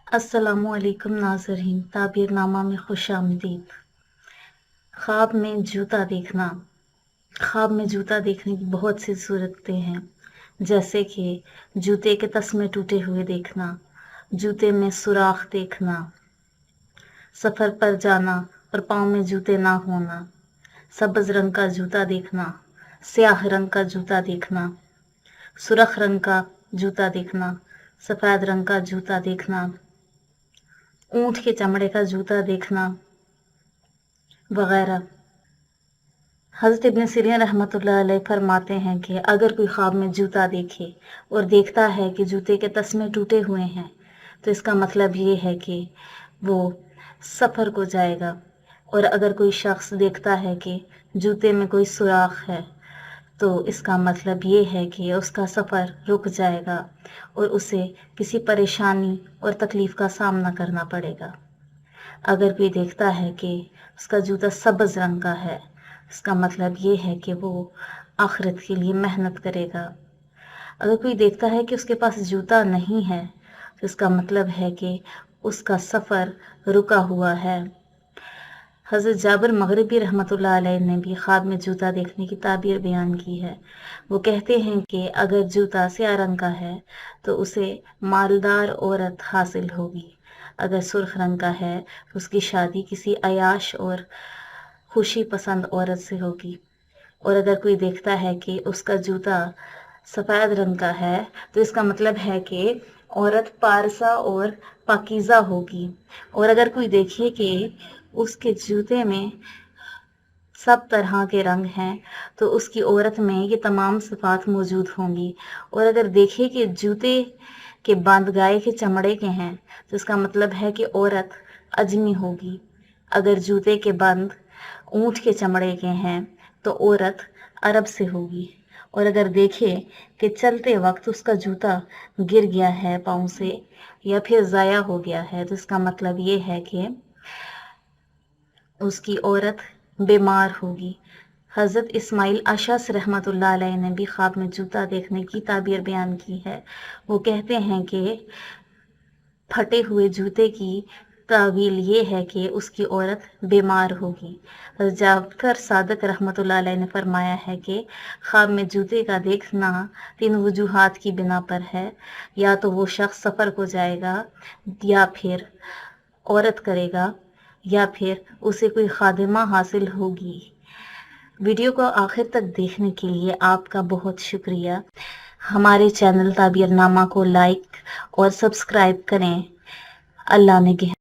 अस्सलामुअलैकुम नाज़रीन, ताबीरनामा में खुश आमदीद। ख्वाब में जूता देखना। ख्वाब में जूता देखने की बहुत सी सूरतें हैं, जैसे कि जूते के तस्मे टूटे हुए देखना, जूते में सुराख देखना, सफ़र पर जाना और पाँव में जूते ना होना, सब्ज़ रंग का जूता देखना, स्याह रंग का जूता देखना, सुर्ख रंग का जूता देखना, सफ़ेद रंग का जूता देखना, ऊँट के चमड़े का जूता देखना वगैरह। हज़रत इब्न सीरीन रहमतुल्लाह अलैह फरमाते हैं कि अगर कोई ख्वाब में जूता देखे और देखता है कि जूते के तस्मे टूटे हुए हैं, तो इसका मतलब ये है कि वो सफ़र को जाएगा। और अगर कोई शख्स देखता है कि जूते में कोई सुराख है, तो इसका मतलब ये है कि उसका सफ़र रुक जाएगा और उसे किसी परेशानी और तकलीफ़ का सामना करना पड़ेगा। अगर कोई देखता है कि उसका जूता सब्ज़ रंग का है, इसका मतलब ये है कि वो आखिरत के लिए मेहनत करेगा। अगर कोई देखता है कि उसके पास जूता नहीं है, तो इसका मतलब है कि उसका सफ़र रुका हुआ है। हज़रत जाबिर मग़रिबी रहमतुल्लाह अलैह ने भी ख्वाब में जूता देखने की ताबीर बयान की है। वो कहते हैं कि अगर जूता स्याह रंग का है तो उसे मालदार औरत हासिल होगी। अगर सुर्ख रंग का है तो उसकी शादी किसी अयाश और खुशी पसंद औरत से होगी। और अगर कोई देखता है कि उसका जूता सफ़ेद रंग का है, तो इसका मतलब है कि औरत पारसा और पाकीज़ा होगी। और अगर कोई देखे कि उसके जूते में सब तरह के रंग हैं, तो उसकी औरत में ये तमाम सिफात मौजूद होंगी। और अगर देखे कि जूते के बंद गाय के चमड़े के हैं, तो इसका मतलब है कि औरत अजमी होगी। अगर जूते के बंद ऊँट के चमड़े के हैं, तो औरत अरब से होगी। और अगर देखे कि चलते वक्त उसका जूता गिर गया है पाँव से या फिर ज़ाया हो गया है, तो इसका मतलब ये है कि उसकी औरत बीमार होगी। हज़रत इस्माइल अशअस रहमतुल्लाह अलैह ने भी ख्वाब में जूता देखने की ताबीर बयान की है। वो कहते हैं कि फटे हुए जूते की तावील ये है कि उसकी औरत बीमार होगी। जाफ़र सादिक रहमतुल्लाह अलैह ने फरमाया है कि ख्वाब में जूते का देखना 3 वजूहात की बिना पर है। या तो वो शख्स सफ़र को जाएगा, या फिर औरत करेगा, या फिर उसे कोई खादिमा हासिल होगी। वीडियो को आखिर तक देखने के लिए आपका बहुत शुक्रिया। हमारे चैनल ताबीरनामा को लाइक और सब्सक्राइब करें। अल्लाह ने